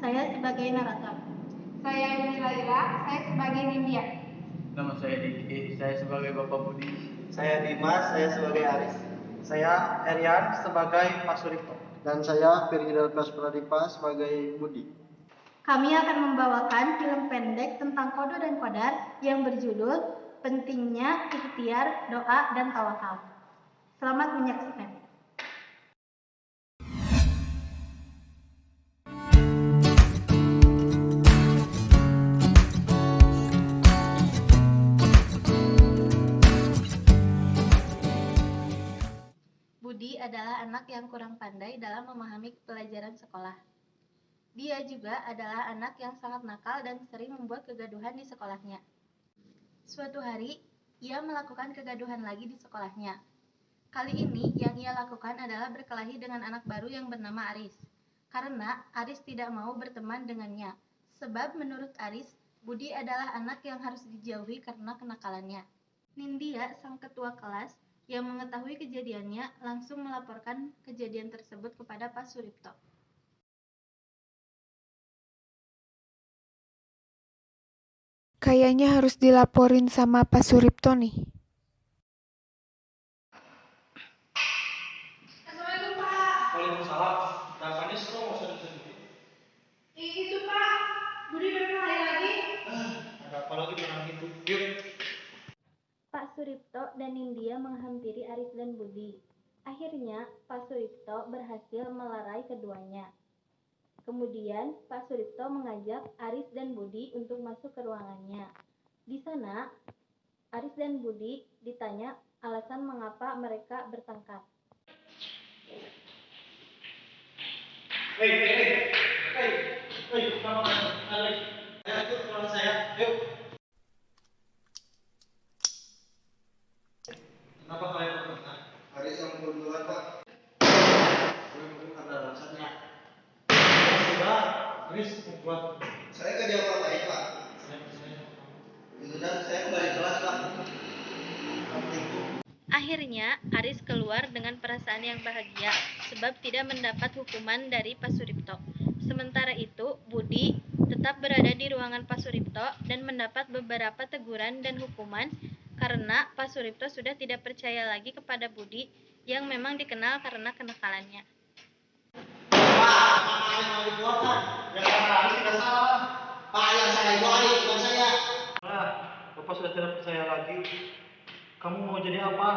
saya sebagai narator. Saya Yuni Laila, saya sebagai Nindya. Nama saya Diki, saya sebagai Bapak Budi. Saya Dimas, saya sebagai Aris. Saya Erian sebagai Pak Suripto. Dan saya Firjidal Pradipa sebagai Budi. Kami akan membawakan film pendek tentang kodo dan kodar yang berjudul Pentingnya Ikhtiar, Doa, dan Tawakal. Selamat menyaksikan. Budi adalah anak yang kurang pandai dalam memahami pelajaran sekolah. Dia juga adalah anak yang sangat nakal dan sering membuat kegaduhan di sekolahnya. Suatu hari, ia melakukan kegaduhan lagi di sekolahnya. Kali ini, yang ia lakukan adalah berkelahi dengan anak baru yang bernama Aris. Karena Aris tidak mau berteman dengannya, sebab menurut Aris, Budi adalah anak yang harus dijauhi karena kenakalannya. Nindya, sang ketua kelas, yang mengetahui kejadiannya, langsung melaporkan kejadian tersebut kepada Pak Suripto. Kayaknya harus dilaporin sama Pak Suripto nih. Assalamualaikum Pak. Waalaikumsalam. Rasanya seru mau sedih-sedih. Itu Pak, Budi berkelahi lagi. Ada apa lagi dengan itu? Yuk. Pak Suripto dan Nindya menghampiri Aris dan Budi. Akhirnya, Pak Suripto berhasil melerai keduanya. Kemudian, Pak Suripto mengajak Aris dan Budi untuk masuk ke ruangannya. Di sana, Aris dan Budi ditanya alasan mengapa mereka bertengkar. Hei, kenapa kalian? Ayo ikut ruangan saya. Yuk. Kenapa kalian bertengkar? Aris yang duluan, Pak. Ada alasannya. Sudah, Aris buat. Saya kerja apa-apain, Pak. Dan saya kembali kelas, Pak. Akhirnya, Aris keluar dengan perasaan yang bahagia sebab tidak mendapat hukuman dari Pak Suripto. Sementara itu, Budi tetap berada di ruangan Pak Suripto dan mendapat beberapa teguran dan hukuman karena Pak Suripto sudah tidak percaya lagi kepada Budi yang memang dikenal karena kenakalannya. Pak, kalian mau dikeluarkan? Ya karena Aris tidak salah. Pak, yang salah itu Aris, bukan saya. Nah, Bapak sudah tidak percaya lagi. Kamu mau jadi apa?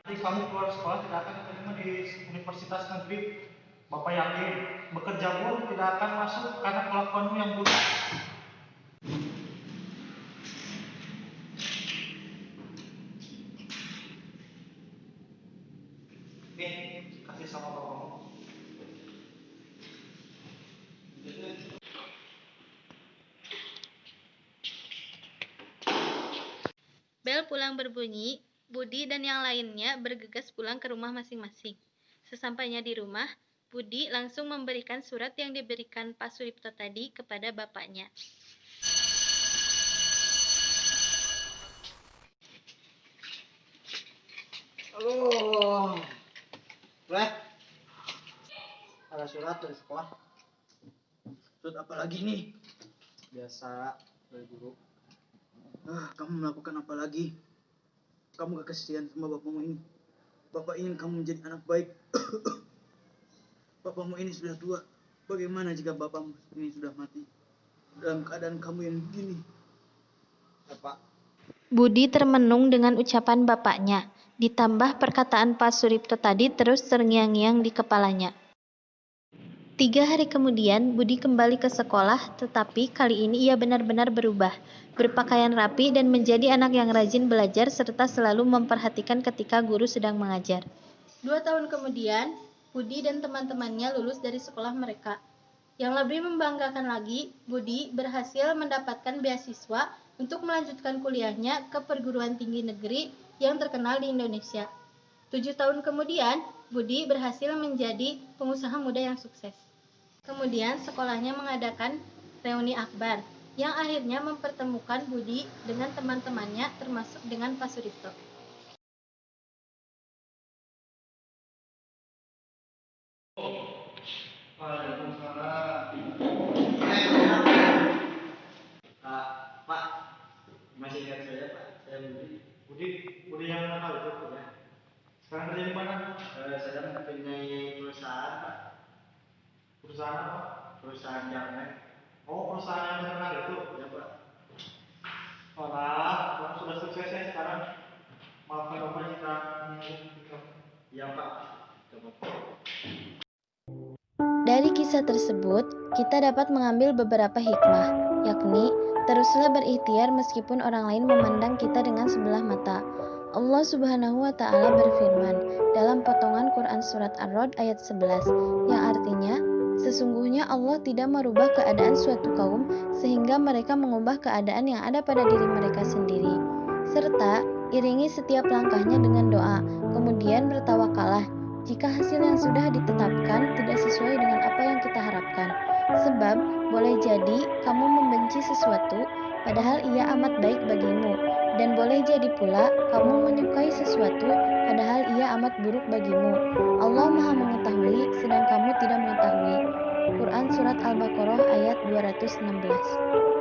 Nanti kamu keluar sekolah tidak akan diterima di universitas negeri. Bapak yakin bekerja pun tidak akan masuk karena kelakuanmu yang buruk. Nih, kasih sama bapakmu. Bel pulang berbunyi, Budi dan yang lainnya bergegas pulang ke rumah masing-masing. Sesampainya di rumah, Budi langsung memberikan surat yang diberikan Pak Suripto tadi kepada bapaknya. Halo. Boleh? Ada surat dari sekolah. Surat apa lagi nih? Biasa dari guru. Kamu melakukan apa lagi? Kamu gak kasihan sama bapakmu ini. Bapak ingin kamu menjadi anak baik. Bapakmu ini sudah tua. Bagaimana jika bapakmu ini sudah mati? Dalam keadaan kamu yang begini. Bapak. Budi termenung dengan ucapan bapaknya, ditambah perkataan Pak Suripto tadi terus terngiang-ngiang di kepalanya. 3 hari kemudian, Budi kembali ke sekolah, tetapi kali ini ia benar-benar berubah, berpakaian rapi dan menjadi anak yang rajin belajar serta selalu memperhatikan ketika guru sedang mengajar. 2 tahun kemudian, Budi dan teman-temannya lulus dari sekolah mereka. Yang lebih membanggakan lagi, Budi berhasil mendapatkan beasiswa untuk melanjutkan kuliahnya ke perguruan tinggi negeri yang terkenal di Indonesia. 7 tahun kemudian, Budi berhasil menjadi pengusaha muda yang sukses. Kemudian sekolahnya mengadakan reuni akbar, yang akhirnya mempertemukan Budi dengan teman-temannya termasuk dengan Pak Suripto. Waalaikumsalam. Perusahaan jangan. Oh, perusahaan yang terkenal itu? Ya, Pak. Wah, kamu sudah sukses ya sekarang. Maafkan Bapak jika ya, Pak. Coba. Dari kisah tersebut, kita dapat mengambil beberapa hikmah, yakni teruslah berikhtiar meskipun orang lain memandang kita dengan sebelah mata. Allah Subhanahu wa Ta'ala berfirman dalam potongan Quran Surat Ar-Rod ayat 11, yang artinya, sesungguhnya Allah tidak merubah keadaan suatu kaum sehingga mereka mengubah keadaan yang ada pada diri mereka sendiri. Serta, iringi setiap langkahnya dengan doa, kemudian bertawakallah jika hasil yang sudah ditetapkan tidak sesuai dengan apa yang kita harapkan. Sebab, boleh jadi kamu membenci sesuatu, padahal ia amat baik bagimu. Dan boleh jadi pula kamu menyukai sesuatu, padahal ia amat buruk bagimu. Allah Maha mengetahui, sedang kamu tidak mengetahui. Quran Surat Al-Baqarah ayat 216.